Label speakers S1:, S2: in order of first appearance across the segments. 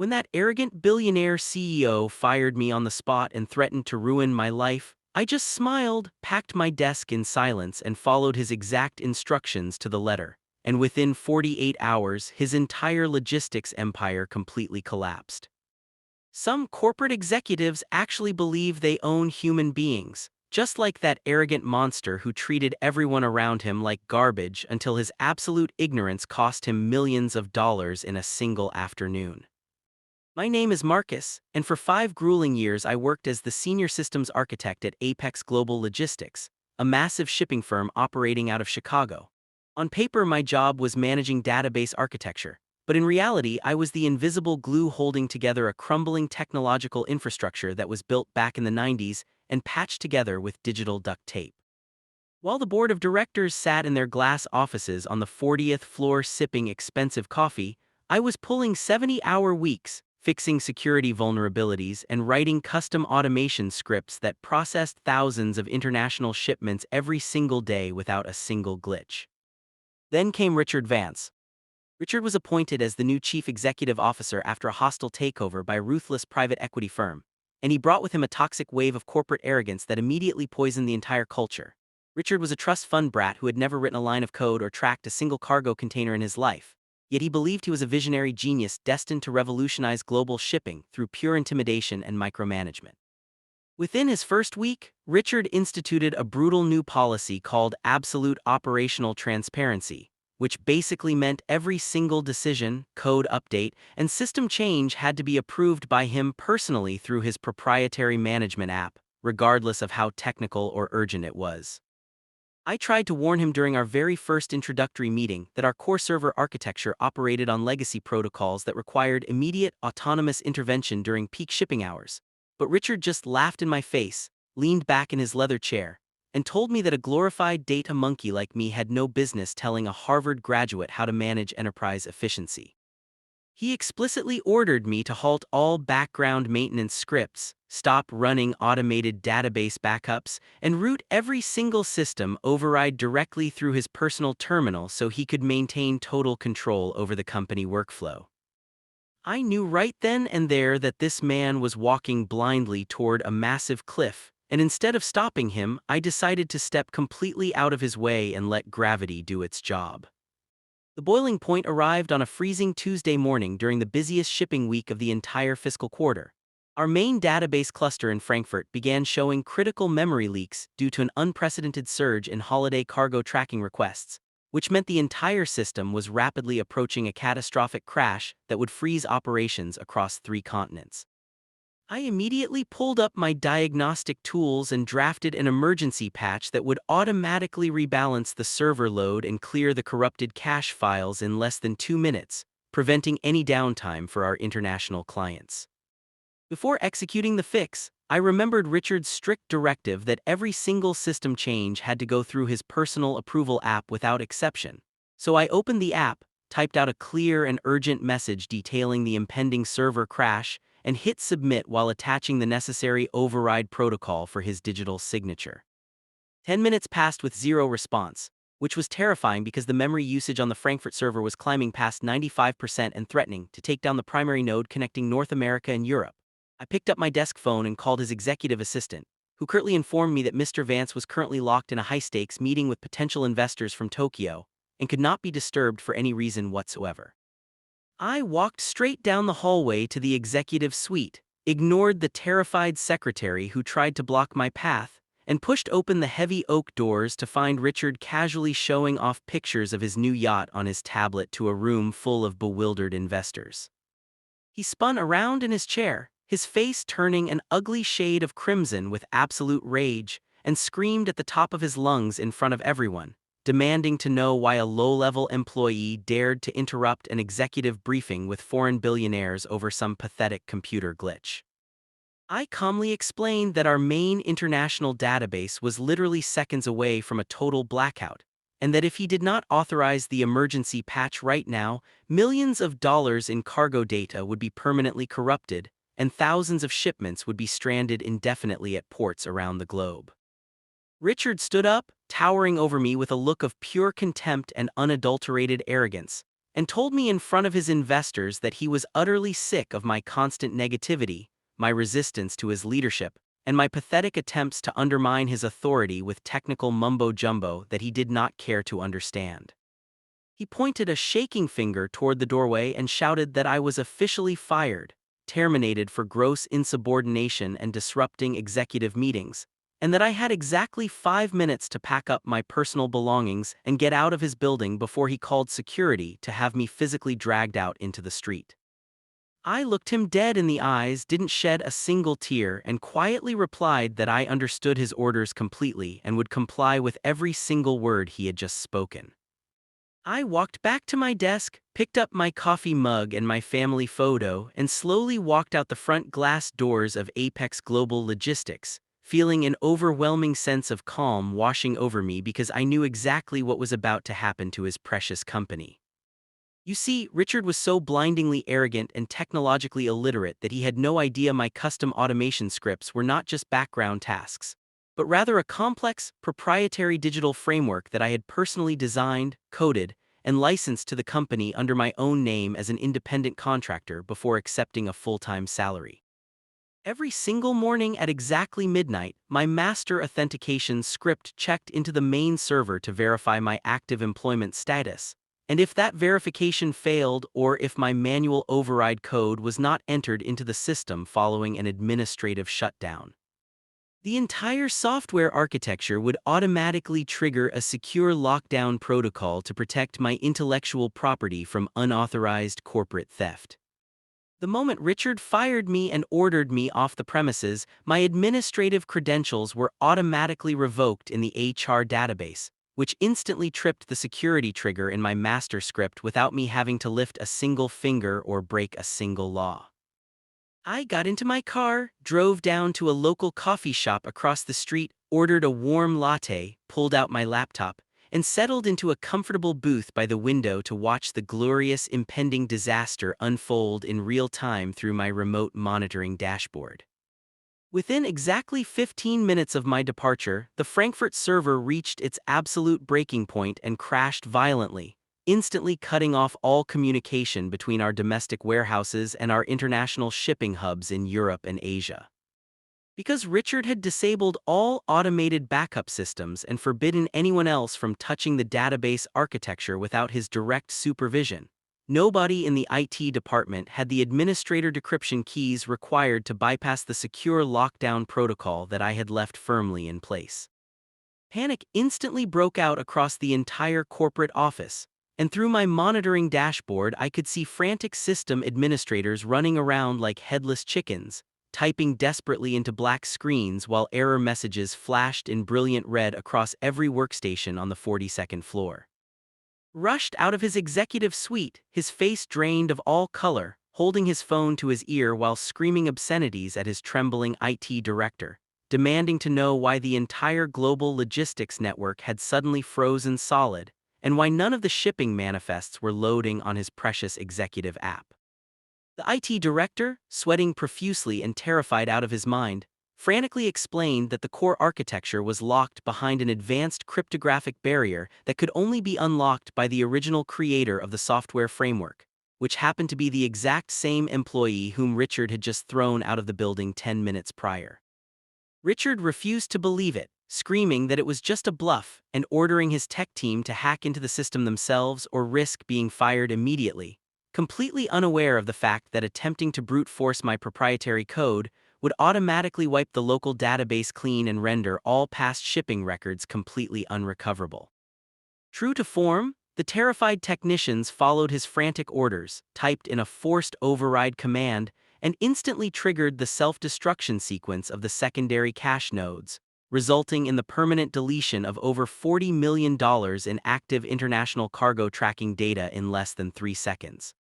S1: When that arrogant billionaire CEO fired me on the spot and threatened to ruin my life, I just smiled, packed my desk in silence, and followed his exact instructions to the letter. And within 48 hours, his entire logistics empire completely collapsed. Some corporate executives actually believe they own human beings, just like that arrogant monster who treated everyone around him like garbage until his absolute ignorance cost him millions of dollars in a single afternoon. My name is Marcus, and for 5 grueling years I worked as the senior systems architect at Apex Global Logistics, a massive shipping firm operating out of Chicago. On paper, my job was managing database architecture, but in reality, I was the invisible glue holding together a crumbling technological infrastructure that was built back in the 90s and patched together with digital duct tape. While the board of directors sat in their glass offices on the 40th floor sipping expensive coffee, I was pulling 70-hour weeks, fixing security vulnerabilities, and writing custom automation scripts that processed thousands of international shipments every single day without a single glitch. Then came Richard Vance. Richard was appointed as the new chief executive officer after a hostile takeover by a ruthless private equity firm, and he brought with him a toxic wave of corporate arrogance that immediately poisoned the entire culture. Richard was a trust fund brat who had never written a line of code or tracked a single cargo container in his life. Yet he believed he was a visionary genius destined to revolutionize global shipping through pure intimidation and micromanagement. Within his first week, Richard instituted a brutal new policy called absolute operational transparency, which basically meant every single decision, code update, and system change had to be approved by him personally through his proprietary management app, regardless of how technical or urgent it was. I tried to warn him during our very first introductory meeting that our core server architecture operated on legacy protocols that required immediate, autonomous intervention during peak shipping hours. But Richard just laughed in my face, leaned back in his leather chair, and told me that a glorified data monkey like me had no business telling a Harvard graduate how to manage enterprise efficiency. He explicitly ordered me to halt all background maintenance scripts, stop running automated database backups, and route every single system override directly through his personal terminal so he could maintain total control over the company workflow. I knew right then and there that this man was walking blindly toward a massive cliff, and instead of stopping him, I decided to step completely out of his way and let gravity do its job. The boiling point arrived on a freezing Tuesday morning during the busiest shipping week of the entire fiscal quarter. Our main database cluster in Frankfurt began showing critical memory leaks due to an unprecedented surge in holiday cargo tracking requests, which meant the entire system was rapidly approaching a catastrophic crash that would freeze operations across 3 continents. I immediately pulled up my diagnostic tools and drafted an emergency patch that would automatically rebalance the server load and clear the corrupted cache files in less than 2 minutes, preventing any downtime for our international clients. Before executing the fix, I remembered Richard's strict directive that every single system change had to go through his personal approval app without exception. So I opened the app, typed out a clear and urgent message detailing the impending server crash, and hit submit while attaching the necessary override protocol for his digital signature. 10 minutes passed with zero response, which was terrifying because the memory usage on the Frankfurt server was climbing past 95% and threatening to take down the primary node connecting North America and Europe. I picked up my desk phone and called his executive assistant, who curtly informed me that Mr. Vance was currently locked in a high-stakes meeting with potential investors from Tokyo and could not be disturbed for any reason whatsoever. I walked straight down the hallway to the executive suite, ignored the terrified secretary who tried to block my path, and pushed open the heavy oak doors to find Richard casually showing off pictures of his new yacht on his tablet to a room full of bewildered investors. He spun around in his chair, his face turning an ugly shade of crimson with absolute rage, and screamed at the top of his lungs in front of everyone, demanding to know why a low-level employee dared to interrupt an executive briefing with foreign billionaires over some pathetic computer glitch. I calmly explained that our main international database was literally seconds away from a total blackout, and that if he did not authorize the emergency patch right now, millions of dollars in cargo data would be permanently corrupted, and thousands of shipments would be stranded indefinitely at ports around the globe. Richard stood up, towering over me with a look of pure contempt and unadulterated arrogance, and told me in front of his investors that he was utterly sick of my constant negativity, my resistance to his leadership, and my pathetic attempts to undermine his authority with technical mumbo-jumbo that he did not care to understand. He pointed a shaking finger toward the doorway and shouted that I was officially fired, terminated for gross insubordination and disrupting executive meetings, and that I had exactly 5 minutes to pack up my personal belongings and get out of his building before he called security to have me physically dragged out into the street. I looked him dead in the eyes, didn't shed a single tear, and quietly replied that I understood his orders completely and would comply with every single word he had just spoken. I walked back to my desk, picked up my coffee mug and my family photo, and slowly walked out the front glass doors of Apex Global Logistics, feeling an overwhelming sense of calm washing over me because I knew exactly what was about to happen to his precious company. You see, Richard was so blindingly arrogant and technologically illiterate that he had no idea my custom automation scripts were not just background tasks, but rather a complex, proprietary digital framework that I had personally designed, coded, and licensed to the company under my own name as an independent contractor before accepting a full-time salary. Every single morning at exactly midnight, my master authentication script checked into the main server to verify my active employment status, and if that verification failed or if my manual override code was not entered into the system following an administrative shutdown, the entire software architecture would automatically trigger a secure lockdown protocol to protect my intellectual property from unauthorized corporate theft. The moment Richard fired me and ordered me off the premises, my administrative credentials were automatically revoked in the HR database, which instantly tripped the security trigger in my master script without me having to lift a single finger or break a single law. I got into my car, drove down to a local coffee shop across the street, ordered a warm latte, pulled out my laptop, and settled into a comfortable booth by the window to watch the glorious impending disaster unfold in real time through my remote monitoring dashboard. Within exactly 15 minutes of my departure, the Frankfurt server reached its absolute breaking point and crashed violently, instantly cutting off all communication between our domestic warehouses and our international shipping hubs in Europe and Asia. Because Richard had disabled all automated backup systems and forbidden anyone else from touching the database architecture without his direct supervision, nobody in the IT department had the administrator decryption keys required to bypass the secure lockdown protocol that I had left firmly in place. Panic instantly broke out across the entire corporate office, and through my monitoring dashboard I could see frantic system administrators running around like headless chickens, typing desperately into black screens while error messages flashed in brilliant red across every workstation on the 42nd floor. Rushed out of his executive suite, his face drained of all color, holding his phone to his ear while screaming obscenities at his trembling IT director, demanding to know why the entire global logistics network had suddenly frozen solid, and why none of the shipping manifests were loading on his precious executive app. The IT director, sweating profusely and terrified out of his mind, frantically explained that the core architecture was locked behind an advanced cryptographic barrier that could only be unlocked by the original creator of the software framework, which happened to be the exact same employee whom Richard had just thrown out of the building 10 minutes prior. Richard refused to believe it, screaming that it was just a bluff and ordering his tech team to hack into the system themselves or risk being fired immediately, completely unaware of the fact that attempting to brute force my proprietary code would automatically wipe the local database clean and render all past shipping records completely unrecoverable. True to form, the terrified technicians followed his frantic orders, typed in a forced override command, and instantly triggered the self-destruction sequence of the secondary cache nodes, resulting in the permanent deletion of over $40 million in active international cargo tracking data in less than 3 seconds.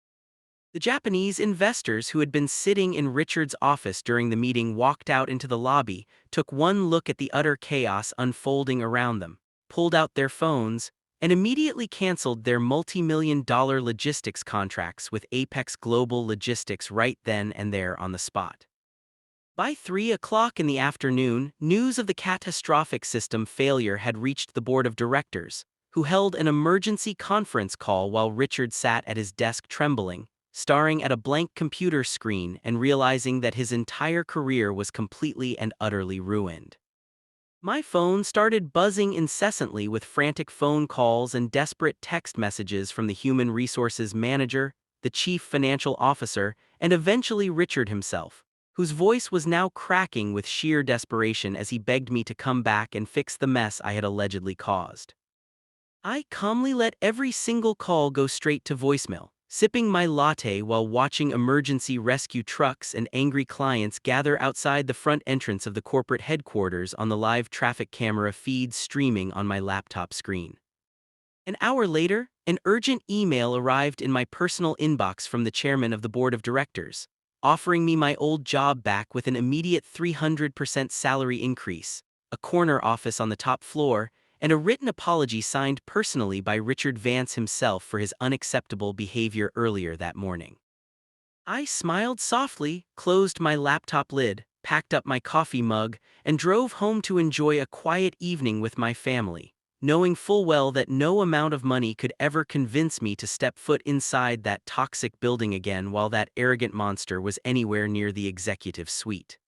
S1: The Japanese investors who had been sitting in Richard's office during the meeting walked out into the lobby, took one look at the utter chaos unfolding around them, pulled out their phones, and immediately canceled their multi-million-dollar logistics contracts with Apex Global Logistics right then and there on the spot. By 3 o'clock in the afternoon, news of the catastrophic system failure had reached the board of directors, who held an emergency conference call while Richard sat at his desk trembling, staring at a blank computer screen and realizing that his entire career was completely and utterly ruined. My phone started buzzing incessantly with frantic phone calls and desperate text messages from the human resources manager, the chief financial officer, and eventually Richard himself, whose voice was now cracking with sheer desperation as he begged me to come back and fix the mess I had allegedly caused. I calmly let every single call go straight to voicemail, sipping my latte while watching emergency rescue trucks and angry clients gather outside the front entrance of the corporate headquarters on the live traffic camera feeds streaming on my laptop screen. An hour later, an urgent email arrived in my personal inbox from the chairman of the board of directors, offering me my old job back with an immediate 300% salary increase, a corner office on the top floor, and a written apology signed personally by Richard Vance himself for his unacceptable behavior earlier that morning. I smiled softly, closed my laptop lid, packed up my coffee mug, and drove home to enjoy a quiet evening with my family, knowing full well that no amount of money could ever convince me to step foot inside that toxic building again while that arrogant monster was anywhere near the executive suite.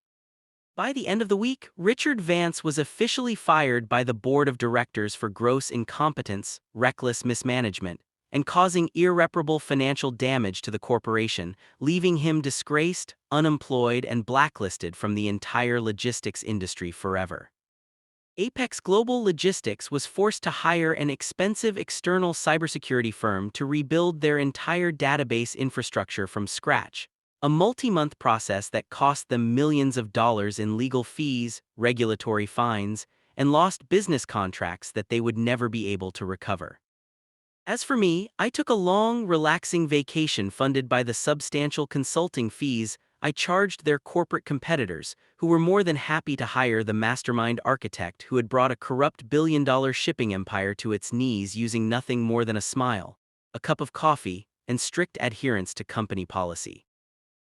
S1: By the end of the week, Richard Vance was officially fired by the board of directors for gross incompetence, reckless mismanagement, and causing irreparable financial damage to the corporation, leaving him disgraced, unemployed, and blacklisted from the entire logistics industry forever. Apex Global Logistics was forced to hire an expensive external cybersecurity firm to rebuild their entire database infrastructure from scratch, a multi-month process that cost them millions of dollars in legal fees, regulatory fines, and lost business contracts that they would never be able to recover. As for me, I took a long, relaxing vacation funded by the substantial consulting fees I charged their corporate competitors, who were more than happy to hire the mastermind architect who had brought a corrupt billion-dollar shipping empire to its knees using nothing more than a smile, a cup of coffee, and strict adherence to company policy.